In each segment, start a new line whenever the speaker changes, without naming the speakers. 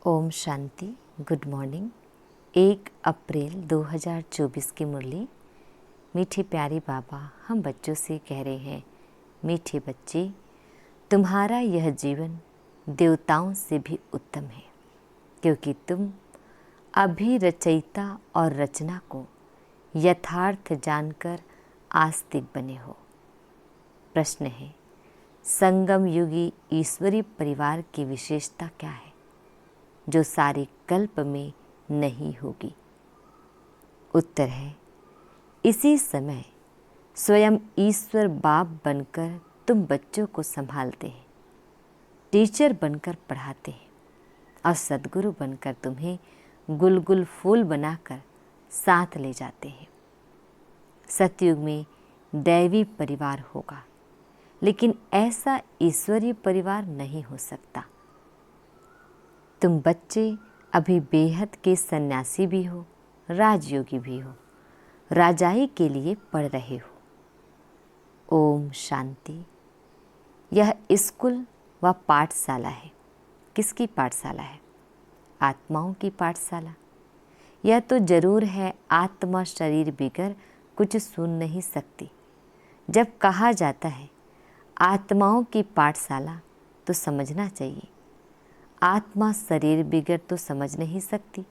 Om Shanti. Good morning. 1 अप्रैल 2024 की मुरली। मीठे प्यारे बाबा हम बच्चों से कह रहे हैं, मीठे बच्चे, तुम्हारा यह जीवन देवताओं से भी उत्तम है, क्योंकि तुम अभी रचयिता और रचना को यथार्थ जानकर आस्तिक बने हो। प्रश्न है, संगम युगी ईश्वरीय परिवार की विशेषता क्या है जो सारे कल्प में नहीं होगी? उत्तर है, इसी समय स्वयं ईश्वर बाप बनकर तुम बच्चों को संभालते हैं, टीचर बनकर पढ़ाते हैं और सद्गुरु बनकर तुम्हें गुलगुल फूल बनाकर साथ ले जाते हैं। सतयुग में दैवी परिवार होगा, लेकिन ऐसा ईश्वरीय परिवार नहीं हो सकता। तुम बच्चे अभी बेहद के सन्यासी भी हो, राजयोगी भी हो, राजाई के लिए पढ़ रहे हो। ओम शांति। यह स्कूल व पाठशाला है। किसकी पाठशाला है? आत्माओं की पाठशाला। यह तो जरूर है, आत्मा शरीर बिगर कुछ सुन नहीं सकती। जब कहा जाता है आत्माओं की पाठशाला, तो समझना चाहिए आत्मा शरीर बिगर तो समझ नहीं सकती।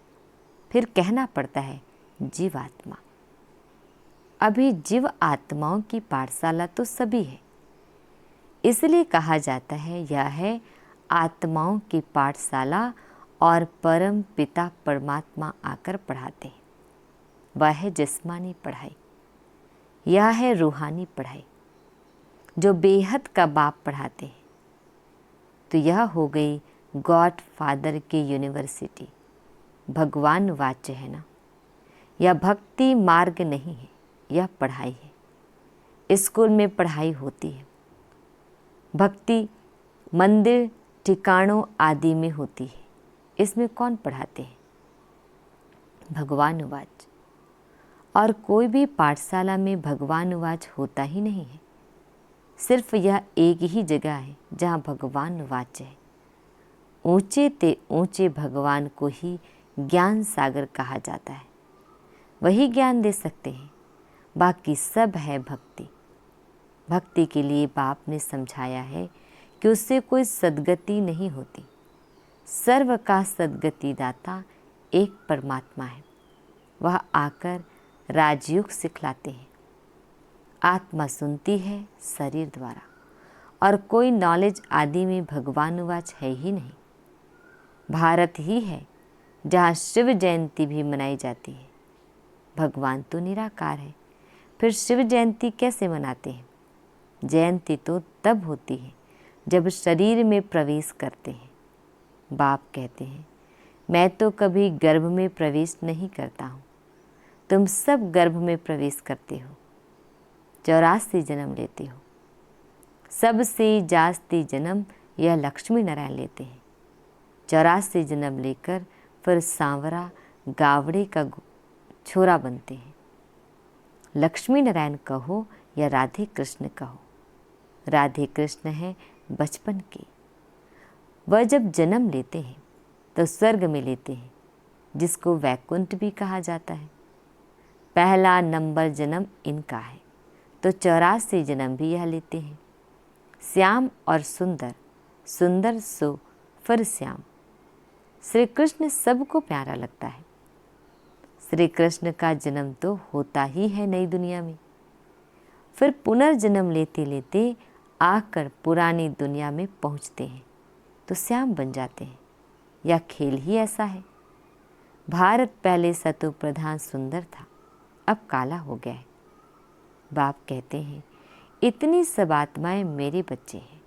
फिर कहना पड़ता है जीवात्मा। अभी जीव आत्माओं की पाठशाला तो सभी है, इसलिए कहा जाता है यह है आत्माओं की पाठशाला और परम पिता परमात्मा आकर पढ़ाते हैं। वह है जिस्मानी पढ़ाई, यह है रूहानी पढ़ाई जो बेहद का बाप पढ़ाते हैं। तो यह हो गई गॉड फादर की यूनिवर्सिटी। भगवान वाच्य है ना। यह भक्ति मार्ग नहीं है, यह पढ़ाई है। स्कूल में पढ़ाई होती है, भक्ति मंदिर ठिकानों आदि में होती है। इसमें कौन पढ़ाते हैं? भगवान वाच। और कोई भी पाठशाला में भगवान वाच होता ही नहीं है। सिर्फ यह एक ही जगह है जहाँ भगवान वाच है। ऊंचे ते ऊंचे भगवान को ही ज्ञान सागर कहा जाता है। वही ज्ञान दे सकते हैं, बाकी सब है भक्ति। भक्ति के लिए बाप ने समझाया है कि उससे कोई सद्गति नहीं होती। सर्व का सद्गति दाता एक परमात्मा है। वह आकर राजयोग सिखलाते हैं। आत्मा सुनती है शरीर द्वारा, और कोई नॉलेज आदि में भगवानुवाच है ही नहीं। भारत ही है जहाँ शिव जयंती भी मनाई जाती है। भगवान तो निराकार है, फिर शिव जयंती कैसे मनाते हैं? जयंती तो तब होती है जब शरीर में प्रवेश करते हैं। बाप कहते हैं, मैं तो कभी गर्भ में प्रवेश नहीं करता हूँ, तुम सब गर्भ में प्रवेश करते हो। 84 जन्म लेते हो। सबसे जास्ती जन्म यह लक्ष्मी नारायण लेते हैं। 84 जन्म लेकर फिर सांवरा गावड़े का छोरा बनते हैं। लक्ष्मी नारायण कहो या राधे कृष्ण कहो, राधे कृष्ण है बचपन के। वह जब जन्म लेते हैं तो स्वर्ग में लेते हैं, जिसको वैकुंठ भी कहा जाता है। पहला नंबर जन्म इनका है, तो 84 जन्म भी यह लेते हैं। श्याम और सुंदर, सुंदर सो फिर श्याम। श्री कृष्ण सबको प्यारा लगता है। श्री कृष्ण का जन्म तो होता ही है नई दुनिया में, फिर पुनर्जन्म लेते लेते आकर पुरानी दुनिया में पहुंचते हैं तो श्याम बन जाते हैं। यह खेल ही ऐसा है। भारत पहले सतो प्रधान सुंदर था, अब काला हो गया है। बाप कहते हैं, इतनी सब आत्माएं मेरे बच्चे हैं।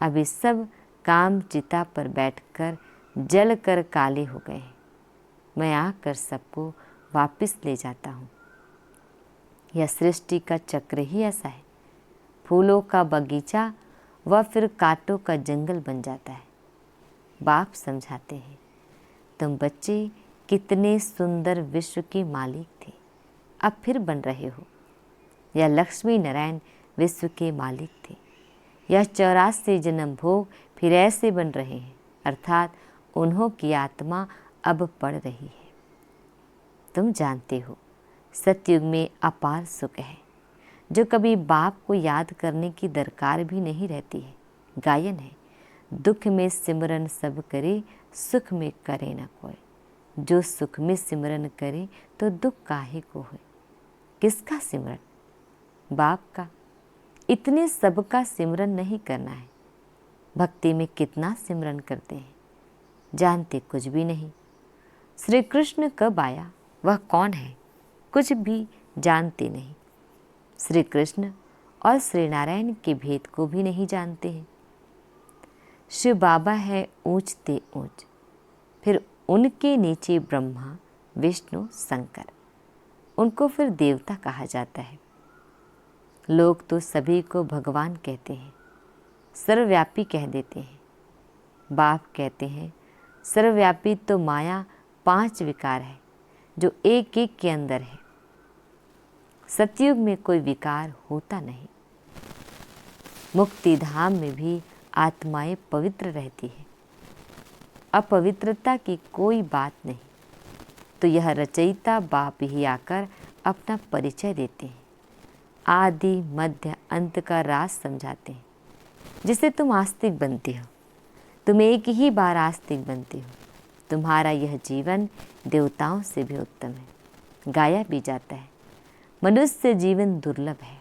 अभी सब काम चिता पर बैठकर जल कर काले हो गए हैं। मैं आकर सबको वापस ले जाता हूँ। यह सृष्टि का चक्र ही ऐसा है। फूलों का बगीचा व फिर कांटों का जंगल बन जाता है। बाप समझाते हैं, तुम बच्चे कितने सुंदर विश्व के मालिक थे, अब फिर बन रहे हो। यह लक्ष्मी नारायण विश्व के मालिक थे। यह 84 जन्म भोग फिर ऐसे बन रहे हैं, अर्थात उन्हों की आत्मा अब पढ़ रही है। तुम जानते हो, सतयुग में अपार सुख है, जो कभी बाप को याद करने की दरकार भी नहीं रहती है। गायन है, दुख में सिमरन सब करे, सुख में करे न कोई। जो सुख में सिमरन करे तो दुख काहे को होए। किसका सिमरन? बाप का। इतने सबका सिमरन नहीं करना है। भक्ति में कितना सिमरन करते हैं, जानते कुछ भी नहीं। श्री कृष्ण कब आया, वह कौन है, कुछ भी जानते नहीं। श्री कृष्ण और श्री नारायण के भेद को भी नहीं जानते हैं। शिव बाबा है ऊंच ते ऊंच, फिर उनके नीचे ब्रह्मा विष्णु शंकर, उनको फिर देवता कहा जाता है। लोग तो सभी को भगवान कहते हैं, सर्वव्यापी कह देते हैं। बाप कहते हैं सर्वव्यापी तो माया 5 विकार है, जो एक एक के अंदर है। सतयुग में कोई विकार होता नहीं। मुक्ति धाम में भी आत्माएं पवित्र रहती है, अपवित्रता की कोई बात नहीं। तो यह रचयिता बाप ही आकर अपना परिचय देते हैं, आदि मध्य अंत का राज समझाते हैं, जिससे तुम आस्तिक बनते हो। तुम एक ही बार आस्तिक बनते हो। तुम्हारा यह जीवन देवताओं से भी उत्तम है। गाया भी जाता है, मनुष्य जीवन दुर्लभ है,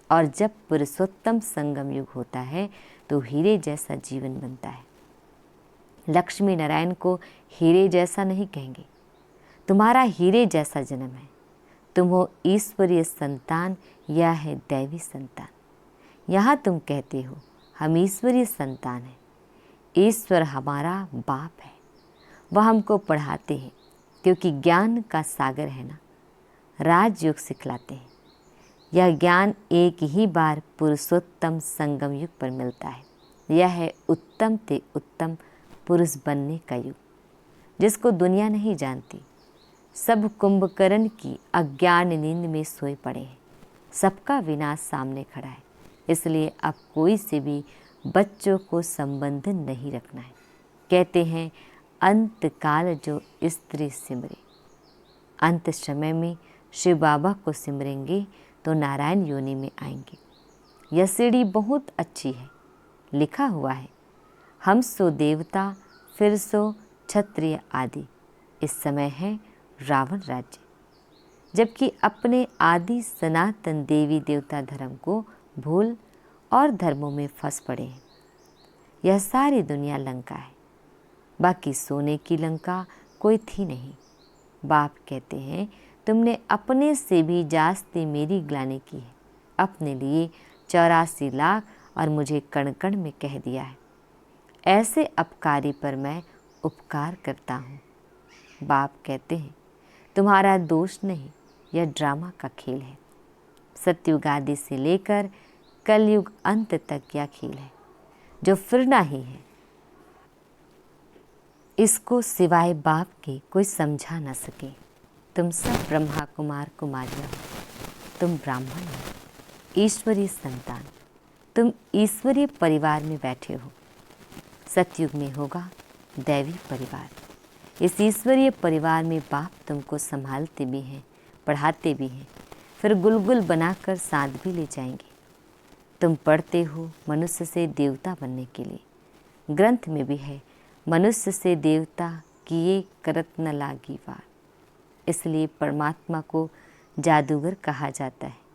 और जब पुरुषोत्तम संगम युग होता है तो हीरे जैसा जीवन बनता है। लक्ष्मी नारायण को हीरे जैसा नहीं कहेंगे। तुम्हारा हीरे जैसा जन्म है। तुम हो ईश्वरीय संतान या है दैवी संतान। यहाँ तुम कहते हो हम ईश्वरीय संतान हैं। ईश्वर हमारा बाप है, वह हमको पढ़ाते हैं, क्योंकि ज्ञान का सागर है ना, राजयोग सिखलाते हैं। यह ज्ञान एक ही बार पुरुषोत्तम संगम युग पर मिलता है। यह है उत्तम ते उत्तम पुरुष बनने का युग, जिसको दुनिया नहीं जानती। सब कुंभकर्ण की अज्ञान नींद में सोए पड़े हैं। सबका विनाश सामने खड़ा है। इसलिए अब कोई से भी बच्चों को संबंध नहीं रखना है। कहते हैं अंत काल जो स्त्री सिमरे। अंत समय में शिव बाबा को सिमरेंगे तो नारायण योनि में आएंगे। यह सीढ़ी बहुत अच्छी है। लिखा हुआ है, हम सो देवता फिर सो क्षत्रिय आदि। इस समय है रावण राज्य, जबकि अपने आदि सनातन देवी देवता धर्म को भूल और धर्मों में फंस पड़े हैं। यह सारी दुनिया लंका है, बाकी सोने की लंका कोई थी नहीं। बाप कहते हैं तुमने अपने से भी जास्ती मेरी ग्लानि की है। अपने लिए 84 लाख और मुझे कण कण में कह दिया है। ऐसे अपकारी पर मैं उपकार करता हूँ। बाप कहते हैं तुम्हारा दोष नहीं, यह ड्रामा का खेल है। सतयुग आदि से लेकर कलयुग अंत तक यह खेल है, जो फिरना ही है। इसको सिवाय बाप के कोई समझा न सके। तुम सब ब्रह्मा कुमार कुमारियाँ हो। तुम ब्राह्मण हो, ईश्वरीय संतान। तुम ईश्वरीय परिवार में बैठे हो। सतयुग में होगा दैवी परिवार। इस ईश्वरीय परिवार में बाप तुमको संभालते भी हैं, पढ़ाते भी हैं, फिर गुलगुल बनाकर साथ भी ले जाएंगे। तुम पढ़ते हो मनुष्य से देवता बनने के लिए। ग्रंथ में भी है, मनुष्य से देवता किए करत न लागी वार। इसलिए परमात्मा को जादूगर कहा जाता है।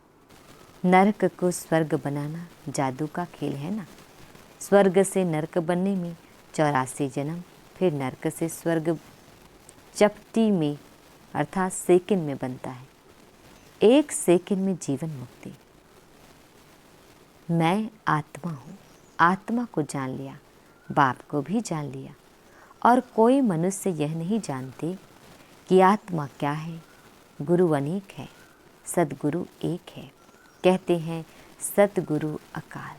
नरक को स्वर्ग बनाना जादू का खेल है ना। स्वर्ग से नरक बनने में 84 जन्म, फिर नरक से स्वर्ग चपटी में अर्थात सेकंड में बनता है। 1 सेकंड में जीवन मुक्ति। मैं आत्मा हूँ। आत्मा को जान लिया, बाप को भी जान लिया। और कोई मनुष्य यह नहीं जानते कि आत्मा क्या है। गुरु अनेक है, सद्गुरु एक है। कहते हैं सद्गुरु अकाल।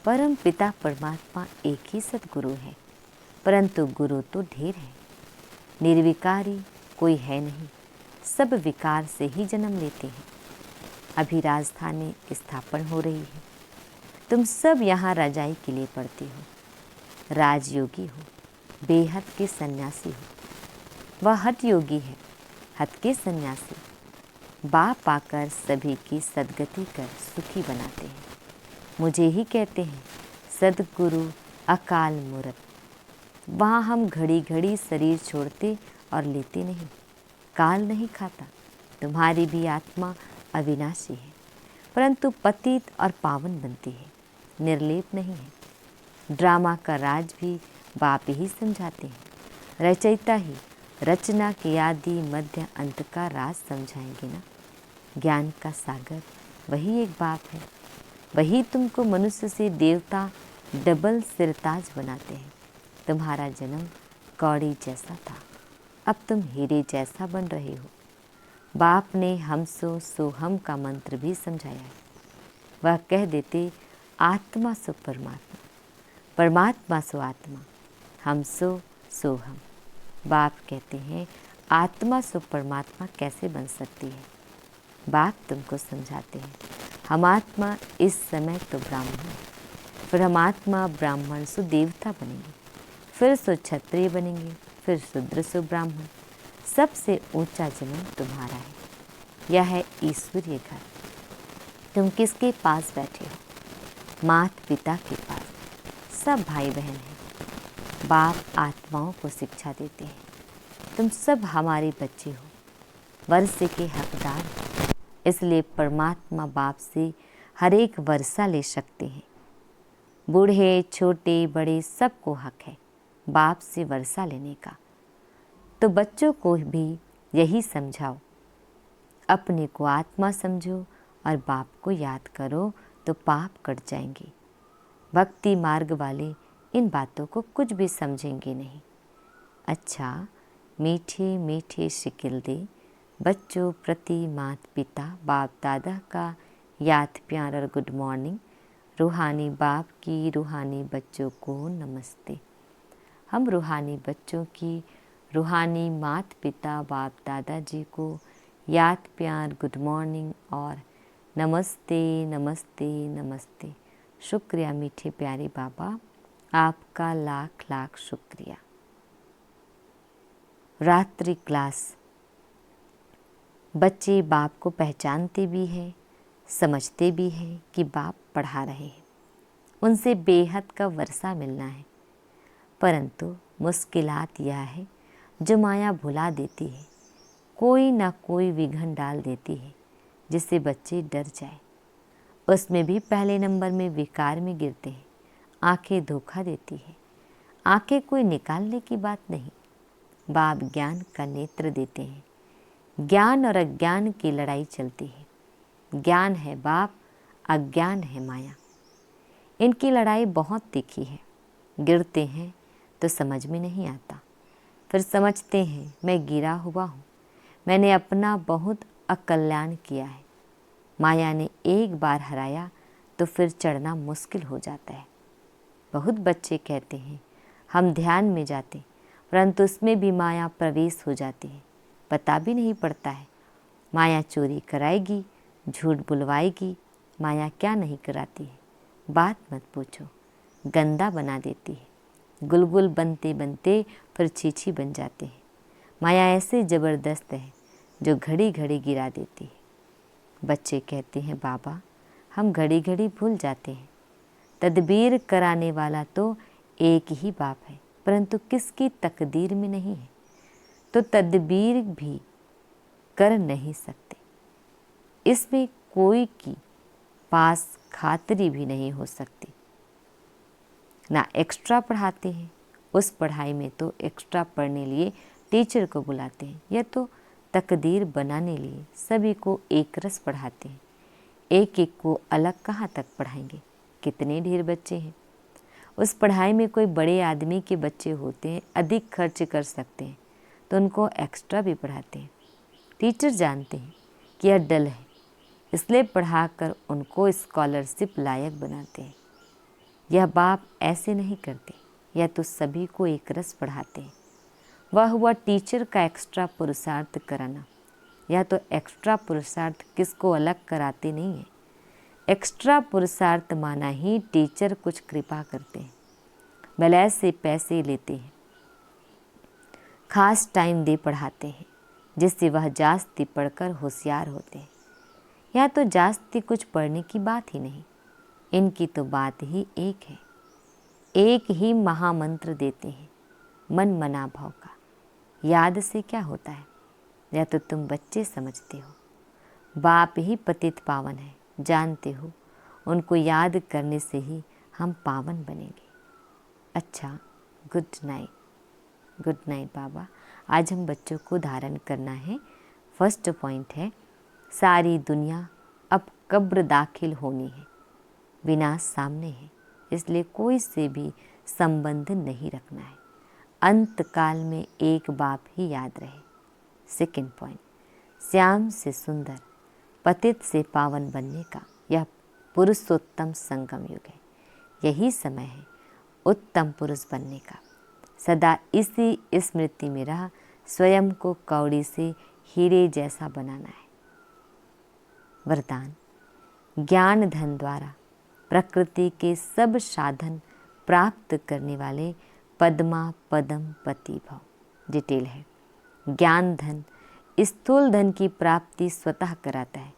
परम पिता परमात्मा एक ही सद्गुरु है, परंतु गुरु तो ढेर है। निर्विकारी कोई है नहीं, सब विकार से ही जन्म लेते हैं। अभी राजधानी स्थापन हो रही है। तुम सब यहाँ राजाई के लिए पढ़ते हो। राजयोगी हो, बेहद के सन्यासी हो। वह हठ योगी है, हठ के सन्यासी। बाप आकर सभी की सद्गति कर सुखी बनाते हैं। मुझे ही कहते हैं सद्गुरु अकाल मूरत। वहाँ हम घड़ी घड़ी शरीर छोड़ते और लेते नहीं। काल नहीं खाता। तुम्हारी भी आत्मा अविनाशी है, परंतु पतित और पावन बनती है, निर्लेप नहीं है। ड्रामा का राज भी बाप ही समझाते हैं। रचयिता ही रचना के आदि मध्य अंत का राज समझाएंगे ना। ज्ञान का सागर वही एक बाप है। वही तुमको मनुष्य से देवता डबल सिरताज बनाते हैं। तुम्हारा जन्म कौड़ी जैसा था, अब तुम हीरे जैसा बन रहे हो। बाप ने हम सो हम का मंत्र भी समझाया है। वह कह देते आत्मा सो परमात्मा, परमात्मा सो आत्मा, हम सो हम। बाप कहते हैं आत्मा सो परमात्मा कैसे बन सकती है। बाप तुमको समझाते हैं हम आत्मा इस समय तो ब्राह्मण, फिर हम आत्मा ब्राह्मण सो देवता बनेंगे, फिर सो क्षत्रिय बनेंगे, फिर शूद्र सो ब्राह्मण। सबसे ऊंचा जन्म तुम्हारा है। यह है ईश्वरीय घर। तुम किसके पास बैठे हो? माता पिता के पास। सब भाई बहन हैं। बाप आत्माओं को शिक्षा देते हैं। तुम सब हमारे बच्चे हो, वर्षे के हकदार हो। इसलिए परमात्मा बाप से हर एक वर्षा ले सकते हैं। बूढ़े छोटे बड़े सबको हक है बाप से वर्षा लेने का। तो बच्चों को भी यही समझाओ। अपने को आत्मा समझो और बाप को याद करो तो पाप कट जाएंगे। भक्ति मार्ग वाले इन बातों को कुछ भी समझेंगे नहीं। अच्छा, मीठे मीठे शिकिल दे बच्चों प्रति माता पिता बाप दादा का याद प्यार और गुड मॉर्निंग। रूहानी बाप की रूहानी बच्चों को नमस्ते। हम रूहानी बच्चों की रूहानी माता पिता बाप दादा जी को याद प्यार गुड मॉर्निंग और नमस्ते नमस्ते नमस्ते। शुक्रिया मीठे प्यारे बाबा, आपका लाख लाख शुक्रिया। रात्रि क्लास। बच्चे बाप को पहचानते भी हैं, समझते भी हैं कि बाप पढ़ा रहे हैं। उनसे बेहद का वर्षा मिलना है, परंतु मुश्किलात यह है जो माया भुला देती है, कोई ना कोई विघन डाल देती है जिससे बच्चे डर जाए। उसमें भी पहले नंबर में विकार में गिरते हैं। आंखें धोखा देती है। आंखें कोई निकालने की बात नहीं। बाप ज्ञान का नेत्र देते हैं। ज्ञान और अज्ञान की लड़ाई चलती है। ज्ञान है बाप, अज्ञान है माया। इनकी लड़ाई बहुत तीखी है। गिरते हैं तो समझ में नहीं आता, फिर समझते हैं मैं गिरा हुआ हूँ, मैंने अपना बहुत अकल्याण किया है। माया ने एक बार हराया तो फिर चढ़ना मुश्किल हो जाता है। बहुत बच्चे कहते हैं हम ध्यान में जाते, परंतु उसमें भी माया प्रवेश हो जाती है। पता भी नहीं पड़ता है। माया चोरी कराएगी, झूठ बुलवाएगी। माया क्या नहीं कराती है, बात मत पूछो। गंदा बना देती है। गुलगुल बनते बनते फिर छीछी बन जाते हैं। माया ऐसे ज़बरदस्त है जो घड़ी घड़ी गिरा देती है। बच्चे कहते हैं बाबा हम घड़ी घड़ी भूल जाते हैं। तदबीर कराने वाला तो एक ही बाप है, परंतु किसकी तकदीर में नहीं है, तो तदबीर भी कर नहीं सकते। इसमें कोई की पास खातरी भी नहीं हो सकती। ना एक्स्ट्रा पढ़ाते हैं, उस पढ़ाई में तो एक्स्ट्रा पढ़ने लिए टीचर को बुलाते हैं। यह तो तकदीर बनाने लिए सभी को एक रस पढ़ाते हैं। एक एक को अलग कहाँ तक पढ़ाएंगे। कितने ढेर बच्चे हैं। उस पढ़ाई में कोई बड़े आदमी के बच्चे होते हैं, अधिक खर्च कर सकते हैं, तो उनको एक्स्ट्रा भी पढ़ाते हैं। टीचर जानते हैं कि यह डल है, इसलिए पढ़ाकर उनको स्कॉलरशिप लायक बनाते हैं। यह बाप ऐसे नहीं करते। यह तो सभी को एक रस पढ़ाते हैं। वह हुआ टीचर का एक्स्ट्रा पुरुषार्थ कराना। यह तो एक्स्ट्रा पुरुषार्थ किसको अलग कराते नहीं है। एक्स्ट्रा पुरुषार्थ माना ही टीचर कुछ कृपा करते हैं, बलैस से पैसे लेते हैं। खास टाइम दे पढ़ाते हैं जिससे वह जास्ती पढ़कर होशियार होते हैं। यहाँ तो जास्ती कुछ पढ़ने की बात ही नहीं, इनकी तो बात ही एक है। एक ही महामंत्र देते हैं, मन मना भाव का। याद से क्या होता है, या तो तुम बच्चे समझते हो। बाप ही पतित पावन है, जानते हो। उनको याद करने से ही हम पावन बनेंगे। अच्छा, गुड नाइट। गुड नाइट बाबा। आज हम बच्चों को धारण करना है। फर्स्ट पॉइंट है, सारी दुनिया अब कब्र दाखिल होनी है, विनाश सामने है, इसलिए कोई से भी संबंध नहीं रखना है। अंत काल में एक बाप ही याद रहे। सेकंड पॉइंट, श्याम से सुंदर पतित से पावन बनने का यह पुरुषोत्तम संगम युग है। यही समय है उत्तम पुरुष बनने का। सदा इसी स्मृति में रह स्वयं को कौड़ी से हीरे जैसा बनाना है। वरदान, ज्ञान धन द्वारा प्रकृति के सब साधन प्राप्त करने वाले पद्मा पदम पति भव। डिटेल है, ज्ञान धन स्थूल धन की प्राप्ति स्वतः कराता है।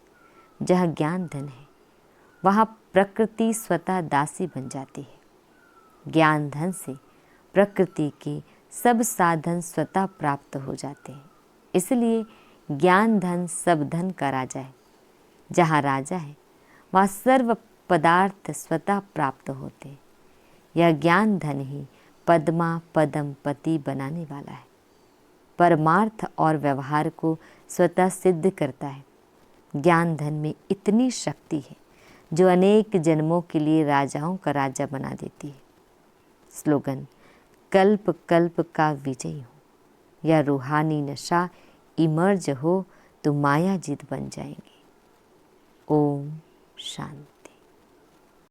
जहाँ ज्ञान धन है वहाँ प्रकृति स्वतः दासी बन जाती है। ज्ञान धन से प्रकृति के सब साधन स्वतः प्राप्त हो जाते हैं। इसलिए ज्ञान धन सब धन का राजा है। जहाँ राजा है वहाँ सर्व पदार्थ स्वतः प्राप्त होते हैं। यह ज्ञान धन ही पद्मा पदम पति बनाने वाला है। परमार्थ और व्यवहार को स्वतः सिद्ध करता है। ज्ञान धन में इतनी शक्ति है जो अनेक जन्मों के लिए राजाओं का राजा बना देती है। स्लोगन, कल्प कल्प का विजयी हो। यह रूहानी नशा इमर्ज हो तो माया जीत बन जाएंगे।